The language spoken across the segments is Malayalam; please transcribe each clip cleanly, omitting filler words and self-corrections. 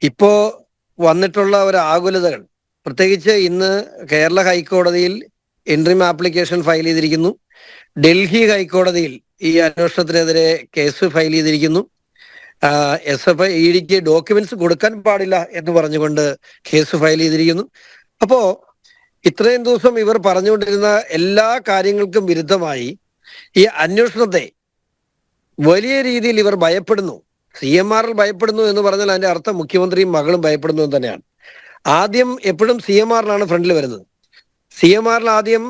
ഇപ്പോ വന്നിട്ടുള്ള ഒരു ആകുലതകൾ, പ്രത്യേകിച്ച് ഇന്ന് കേരള ഹൈക്കോടതിയിൽ ഇൻട്രീം ആപ്ലിക്കേഷൻ ഫയൽ ചെയ്തിരിക്കുന്നു. ഡൽഹി ഹൈക്കോടതിയിൽ ഈ അന്വേഷണത്തിനെതിരെ കേസ് ഫയൽ ചെയ്തിരിക്കുന്നു. SFI EDക്ക് ഡോക്യുമെന്റ്സ് കൊടുക്കാൻ പാടില്ല എന്ന് പറഞ്ഞുകൊണ്ട് കേസ് ഫയൽ ചെയ്തിരിക്കുന്നു. അപ്പോ ഇത്രയും ദിവസം ഇവർ പറഞ്ഞുകൊണ്ടിരുന്ന എല്ലാ കാര്യങ്ങൾക്കും വിരുദ്ധമായി ഈ അന്വേഷണത്തെ വലിയ രീതിയിൽ ഇവർ ഭയപ്പെടുന്നു. CMR ഭയപ്പെടുന്നു എന്ന് പറഞ്ഞാൽ അതിന്റെ അർത്ഥം മുഖ്യമന്ത്രിയും മകളും ഭയപ്പെടുന്നു എന്ന് തന്നെയാണ്. ആദ്യം എപ്പോഴും CMR ഫ്രണ്ടിൽ വരുന്നത്. CMR ആദ്യം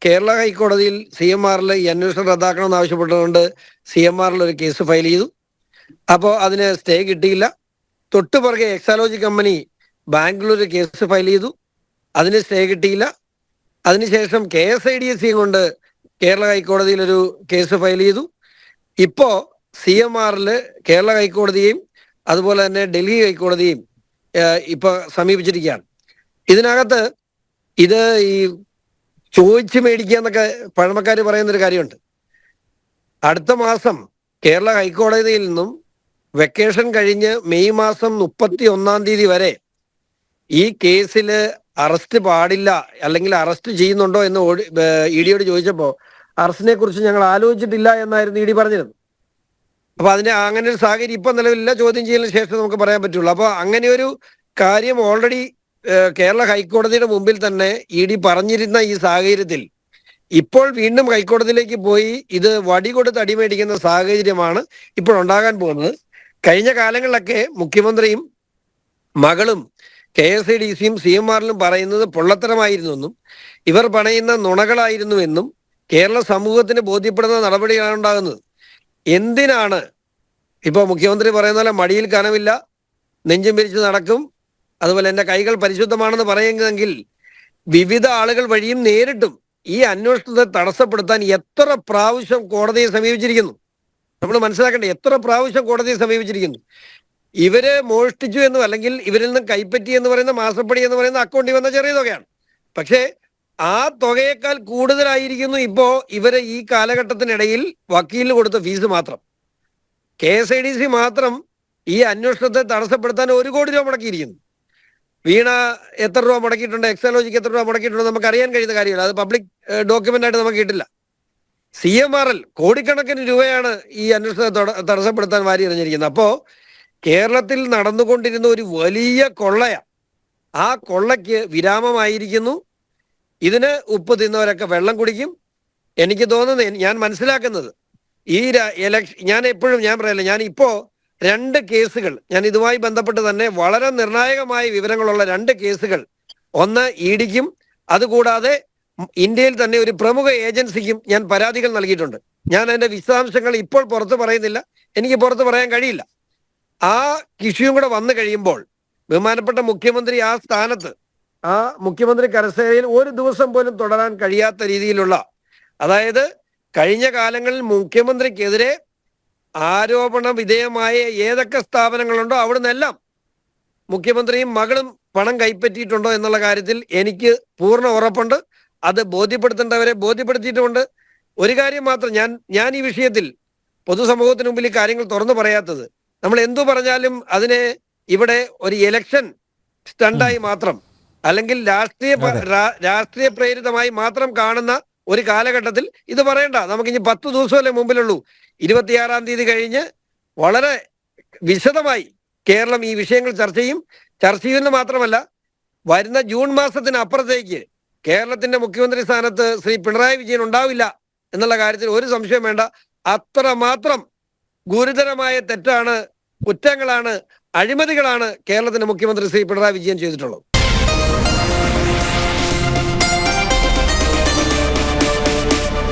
കേരള ഹൈക്കോടതിയിൽ CMR ഈ അന്വേഷണം റദ്ദാക്കണമെന്ന് ആവശ്യപ്പെട്ടുകൊണ്ട് CMR ഒരു കേസ് ഫയൽ ചെയ്തു. അപ്പോൾ അതിന് സ്റ്റേ കിട്ടിയില്ല. തൊട്ടുപുറകെ Exalogic company Bangalore case file ചെയ്തു, അതിന് സ്റ്റേ കിട്ടിയില്ല. അതിനുശേഷം KSIDC കൊണ്ട് കേരള ഹൈക്കോടതിയിൽ ഒരു കേസ് ഫയൽ ചെയ്തു. ഇപ്പോ CMR കേരള ഹൈക്കോടതിയെയും അതുപോലെ തന്നെ ഡൽഹി ഹൈക്കോടതിയും ഇപ്പൊ സമീപിച്ചിരിക്കുകയാണ്. ഇതിനകത്ത് ഇത് ഈ ചോദിച്ചു മേടിക്കുക എന്നൊക്കെ പഴമക്കാർ പറയുന്നൊരു കാര്യമുണ്ട്. അടുത്ത മാസം കേരള ഹൈക്കോടതിയിൽ നിന്നും വെക്കേഷൻ കഴിഞ്ഞ് മെയ് മാസം 31 വരെ ഈ കേസിൽ അറസ്റ്റ് പാടില്ല, അല്ലെങ്കിൽ അറസ്റ്റ് ചെയ്യുന്നുണ്ടോ എന്ന് EDയോട് ചോദിച്ചപ്പോൾ അറസ്റ്റിനെ കുറിച്ച് ഞങ്ങൾ ആലോചിച്ചിട്ടില്ല എന്നായിരുന്നു ED പറഞ്ഞിരുന്നത്. അപ്പൊ അങ്ങനെ ഒരു സാഹചര്യം ഇപ്പൊ നിലവിലില്ല. ചോദ്യം ചെയ്യലിന് ശേഷം നമുക്ക് പറയാൻ പറ്റുള്ളൂ. അപ്പൊ അങ്ങനെ ഒരു കാര്യം ഓൾറെഡി കേരള ഹൈക്കോടതിയുടെ മുമ്പിൽ തന്നെ ED പറഞ്ഞിരുന്ന ഈ സാഹചര്യത്തിൽ ഇപ്പോൾ വീണ്ടും ഹൈക്കോടതിയിലേക്ക് പോയി ഇത് വടി കൊടുത്ത് അടിമേടിക്കുന്ന സാഹചര്യമാണ് ഇപ്പോൾ ഉണ്ടാകാൻ പോകുന്നത്. കഴിഞ്ഞ കാലങ്ങളിലൊക്കെ മുഖ്യമന്ത്രിയും മകളും KSIDCയും CMR പറയുന്നത് പൊള്ളത്തരമായിരുന്നുവെന്നും ഇവർ പണയുന്ന നുണകളായിരുന്നുവെന്നും കേരള സമൂഹത്തിന് ബോധ്യപ്പെടുന്ന നടപടിയാണ് ഉണ്ടാകുന്നത്. എന്തിനാണ് ഇപ്പോൾ മുഖ്യമന്ത്രി പറയുന്ന പോലെ മടിയിൽ കനമില്ല, നെഞ്ചും പിരിച്ച് നടക്കും, അതുപോലെ എൻ്റെ കൈകൾ പരിശുദ്ധമാണെന്ന് പറയുന്നതെങ്കിൽ വിവിധ ആളുകൾ വഴിയും നേരിട്ടും ഈ അന്വേഷണത്തെ തടസ്സപ്പെടുത്താൻ എത്ര പ്രാവശ്യം കോടതിയെ സമീപിച്ചിരിക്കുന്നു. നമ്മൾ മനസ്സിലാക്കേണ്ട, എത്ര പ്രാവശ്യം കോടതിയെ സമീപിച്ചിരിക്കുന്നു. ഇവര് മോഷ്ടിച്ചു എന്നും അല്ലെങ്കിൽ ഇവരിൽ നിന്നും കൈപ്പറ്റി എന്ന് പറയുന്ന മാസപ്പടി എന്ന് പറയുന്ന അക്കൗണ്ടിൽ വന്ന ചെറിയ തുകയാണ്. പക്ഷേ ആ തുകയേക്കാൾ കൂടുതലായിരിക്കുന്നു ഇപ്പോ ഇവര് ഈ കാലഘട്ടത്തിനിടയിൽ വക്കീലിന് കൊടുത്ത ഫീസ് മാത്രം. KSIDC മാത്രം ഈ അന്വേഷണത്തെ തടസ്സപ്പെടുത്താൻ 1 കോടി രൂപ മുടക്കിയിരിക്കുന്നു. വീണ എത്ര രൂപ മുടക്കിയിട്ടുണ്ട്, എക്സാലോജിക്ക് എത്ര രൂപ മുടക്കിയിട്ടുണ്ട് നമുക്ക് അറിയാൻ കഴിയുന്ന കാര്യമല്ല. അത് പബ്ലിക് ഡോക്യുമെന്റ് ആയിട്ട് നമുക്ക് കിട്ടില്ല. CMR കോടിക്കണക്കിന് രൂപയാണ് ഈ അന്വേഷണത്തെ തടസ്സപ്പെടുത്താൻ വാരി എറിഞ്ഞിരിക്കുന്നത്. അപ്പോ കേരളത്തിൽ നടന്നുകൊണ്ടിരുന്ന ഒരു വലിയ കൊള്ളയാണ്. ആ കൊള്ളയ്ക്ക് വിരാമമായിരിക്കുന്നു. ഇതിന് ഉപ്പ് തിന്നവരൊക്കെ വെള്ളം കുടിക്കും. എനിക്ക് തോന്നുന്നത്, ഞാൻ മനസ്സിലാക്കുന്നത്, ഈ ഞാൻ പറയല്ല, ഞാൻ ഇപ്പോ 2 കേസുകൾ, ഞാൻ ഇതുമായി ബന്ധപ്പെട്ട് തന്നെ വളരെ നിർണായകമായ വിവരങ്ങളുള്ള 2 കേസുകൾ, ഒന്ന് EDക്കും അതുകൂടാതെ ഇന്ത്യയിൽ തന്നെ ഒരു പ്രമുഖ ഏജൻസിക്കും ഞാൻ പരാതികൾ നൽകിയിട്ടുണ്ട്. ഞാൻ അതിന്റെ വിശദാംശങ്ങൾ ഇപ്പോൾ പുറത്ത് പറയുന്നില്ല, എനിക്ക് പുറത്ത് പറയാൻ കഴിയില്ല. ആ ഇഷ്യൂയും കൂടെ വന്നു കഴിയുമ്പോൾ ബഹുമാനപ്പെട്ട മുഖ്യമന്ത്രി ആ സ്ഥാനത്ത്, ആ മുഖ്യമന്ത്രി കസേരയിൽ ഒരു ദിവസം പോലും തുടരാൻ കഴിയാത്ത രീതിയിലുള്ള, അതായത് കഴിഞ്ഞ കാലങ്ങളിൽ മുഖ്യമന്ത്രിക്കെതിരെ ആരോപണ വിധേയമായ ഏതൊക്കെ സ്ഥാപനങ്ങളുണ്ടോ അവിടുന്നെല്ലാം മുഖ്യമന്ത്രിയും മകളും പണം കൈപ്പറ്റിയിട്ടുണ്ടോ എന്നുള്ള കാര്യത്തിൽ എനിക്ക് പൂർണ്ണ ഉറപ്പുണ്ട്. അത് ബോധ്യപ്പെടുത്തേണ്ടവരെ ബോധ്യപ്പെടുത്തിയിട്ടുമുണ്ട്. ഒരു കാര്യം മാത്രം, ഞാൻ ഈ വിഷയത്തിൽ പൊതുസമൂഹത്തിന് മുമ്പിൽ ഈ കാര്യങ്ങൾ തുറന്നു പറയാത്തത്, നമ്മൾ എന്തു പറഞ്ഞാലും അതിനെ ഇവിടെ ഒരു ഇലക്ഷൻ സ്റ്റണ്ടായി മാത്രം, അല്ലെങ്കിൽ രാഷ്ട്രീയ പ്രേരിതമായി മാത്രം കാണുന്ന ഒരു കാലഘട്ടത്തിൽ ഇത് പറയണ്ട. നമുക്കിനി 10 ദിവസമല്ലേ മുമ്പിലുള്ളൂ. 26 കഴിഞ്ഞ് വളരെ വിശദമായി കേരളം ഈ വിഷയങ്ങൾ ചർച്ച ചെയ്യുമെന്ന് മാത്രമല്ല, വരുന്ന ജൂൺ മാസത്തിനപ്പുറത്തേക്ക് കേരളത്തിന്റെ മുഖ്യമന്ത്രി സ്ഥാനത്ത് ശ്രീ പിണറായി വിജയൻ ഉണ്ടാവില്ല എന്നുള്ള കാര്യത്തിൽ ഒരു സംശയം വേണ്ട. അത്രമാത്രം ഗുരുതരമായ തെറ്റാണ്, കുറ്റങ്ങളാണ്, അഴിമതികളാണ് കേരളത്തിന്റെ മുഖ്യമന്ത്രി ശ്രീ പിണറായി വിജയൻ ചെയ്തിട്ടുള്ളത്.